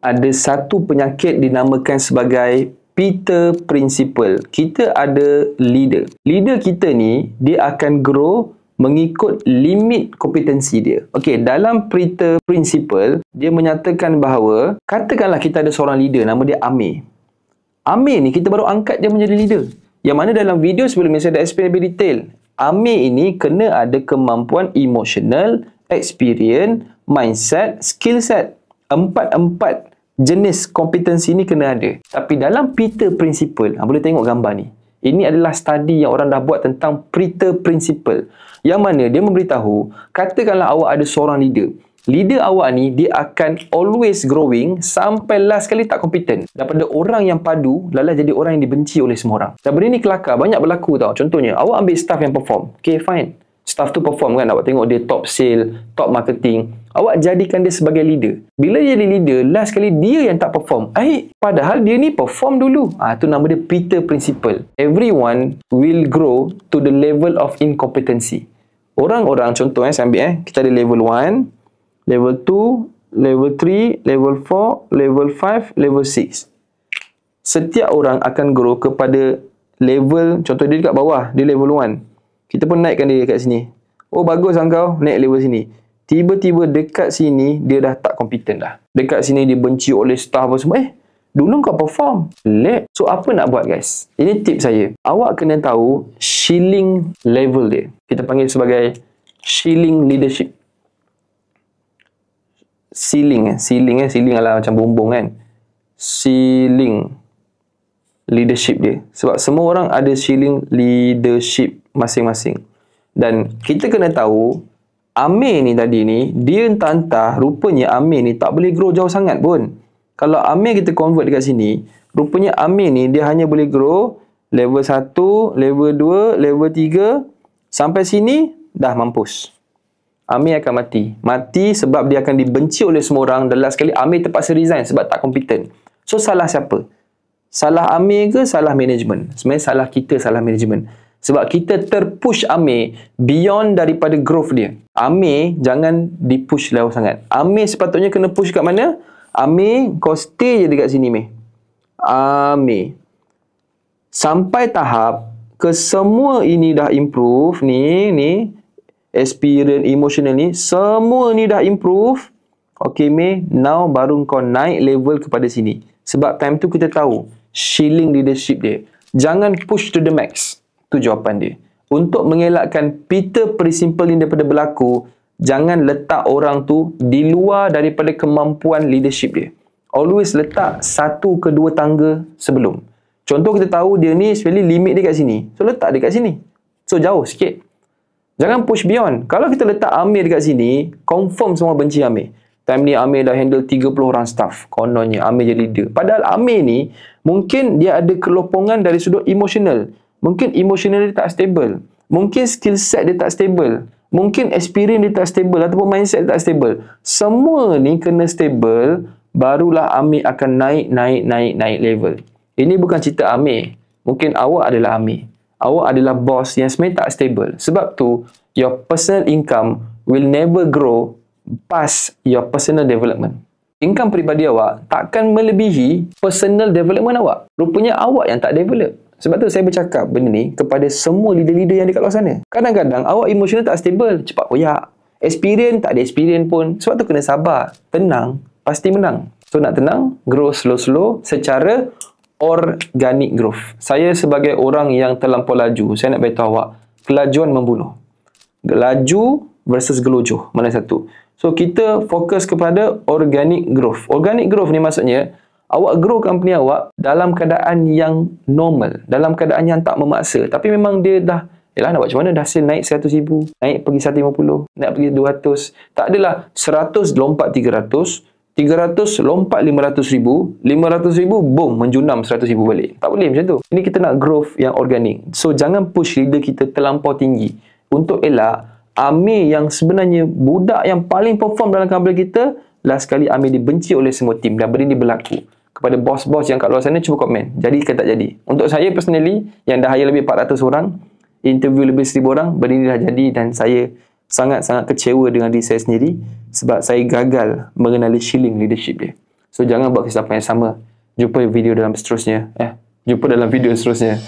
ada satu penyakit dinamakan sebagai Peter Principle. Kita ada leader. Leader kita ni, dia akan grow mengikut limit kompetensi dia. Okey, dalam Peter Principle, dia menyatakan bahawa, katakanlah kita ada seorang leader, nama dia Amir. Amir ni, kita baru angkat dia menjadi leader. Yang mana dalam video sebelum ni, saya dah explain lebih detail. Amir ini kena ada kemampuan emotional, experience, mindset, skill set. Empat jenis kompetensi ni kena ada. Tapi dalam Peter Principle, boleh tengok gambar ni. Ini adalah study yang orang dah buat tentang Peter Principle. Yang mana dia memberitahu, katakanlah awak ada seorang leader. Leader awak ni, dia akan always growing sampai last kali tak kompeten. Daripada orang yang padu, lala jadi orang yang dibenci oleh semua orang. Dan benda ni kelakar, banyak berlaku tau. Contohnya, awak ambil staff yang perform. Okay, fine. Staff tu perform kan, awak tengok dia top sale, top marketing. Awak jadikan dia sebagai leader. Bila dia jadi leader, last kali dia yang tak perform. Padahal dia ni perform dulu. Tu nama dia Peter Principle. Everyone will grow to the level of incompetency. Orang-orang, contoh saya ambil kita ada level 1, level 2, level 3, level 4, level 5, level 6. Setiap orang akan grow kepada level, contoh dia dekat bawah, dia level 1. Kita pun naikkan dia dekat sini. Oh, bagus engkau, naik level sini. Tiba-tiba dekat sini, dia dah tak kompeten dah. Dekat sini dia benci oleh staff apa semua. Dulu kau perform. So, apa nak buat guys? Ini tips saya. Awak kena tahu ceiling level dia. Kita panggil sebagai ceiling leadership. Ceiling adalah macam bumbung kan. Ceiling leadership dia. Sebab semua orang ada ceiling leadership masing-masing. Dan kita kena tahu, Amir ni tadi ni, dia entah-entah, rupanya Amir ni tak boleh grow jauh sangat pun. Kalau Amir kita convert dekat sini, rupanya Amir ni dia hanya boleh grow level 1, level 2, level 3, sampai sini dah mampus. Amir akan mati. Mati sebab dia akan dibenci oleh semua orang, dan last sekali Amir terpaksa resign sebab tak kompeten. So, salah siapa? Salah Amir ke salah management? Sebenarnya salah kita, salah management. Sebab kita terpush Amir beyond daripada growth dia. Amir jangan dipush jauh sangat. Amir sepatutnya kena push kat mana? Amir, kau stay je dekat sini, Meh. Amir. Sampai tahap ke semua ini dah improve, ni experience, emotional ni, semua ni dah improve. Okay, Meh, now baru kau naik level kepada sini. Sebab time tu kita tahu ceiling leadership dia. Jangan push to the max. Itu jawapan dia. Untuk mengelakkan Peter Principle ni daripada berlaku, jangan letak orang tu di luar daripada kemampuan leadership dia. Always letak 1 ke 2 tangga sebelum. Contoh kita tahu dia ni sebenarnya limit dia kat sini. So letak dia kat sini. So jauh sikit. Jangan push beyond. Kalau kita letak Amir dekat sini, confirm semua benci Amir. Time ni Amir dah handle 30 orang staff. Kononnya Amir jadi leader. Padahal Amir ni mungkin dia ada kelopongan dari sudut emosional. Mungkin emosional dia tak stable. Mungkin skill set dia tak stable. Mungkin experience dia tak stable ataupun mindset dia tak stable. Semua ni kena stable, barulah Amir akan naik level. Ini bukan cerita Amir. Mungkin awak adalah Amir. Awak adalah bos yang sebenarnya tak stable. Sebab tu, your personal income will never grow past your personal development. Income peribadi awak takkan melebihi personal development awak. Rupanya awak yang tak develop. Sebab tu saya bercakap benda ni kepada semua leader-leader yang dekat luar sana. Kadang-kadang awak emosional tak stable, cepat koyak. Experience tak ada experience pun. Sebab tu kena sabar. Tenang, pasti menang. So nak tenang, grow slow-slow secara organic growth. Saya sebagai orang yang terlampau laju, saya nak beritahu awak, kelajuan membunuh. Laju versus gelojoh, mana satu? So kita fokus kepada organic growth. Organic growth ni maksudnya awak grow company awak dalam keadaan yang normal, dalam keadaan yang tak memaksa. Tapi memang dia dah, yelah nak buat macam mana, dah sale naik 100,000, naik pergi 150, naik pergi 200. Tak adalah 100 lompat 300, 300 lompat 500,000, 500,000 boom menjunam 100,000 balik. Tak boleh macam tu. Ini kita nak growth yang organik. So jangan push leader kita terlampau tinggi. Untuk elak Amir yang sebenarnya budak yang paling perform dalam company kita, last kali Amir dibenci oleh semua tim, dan benda ni berlaku. Kepada bos-bos yang kat luar sana, cuba komen jadi ke tak jadi. Untuk saya personally yang dah hire lebih 400 orang, interview lebih 1,000 orang, benda ni dah jadi, dan saya sangat-sangat kecewa dengan diri saya sendiri sebab saya gagal mengenali ceiling leadership dia. So jangan buat kesilapan yang sama. Jumpa dalam video seterusnya.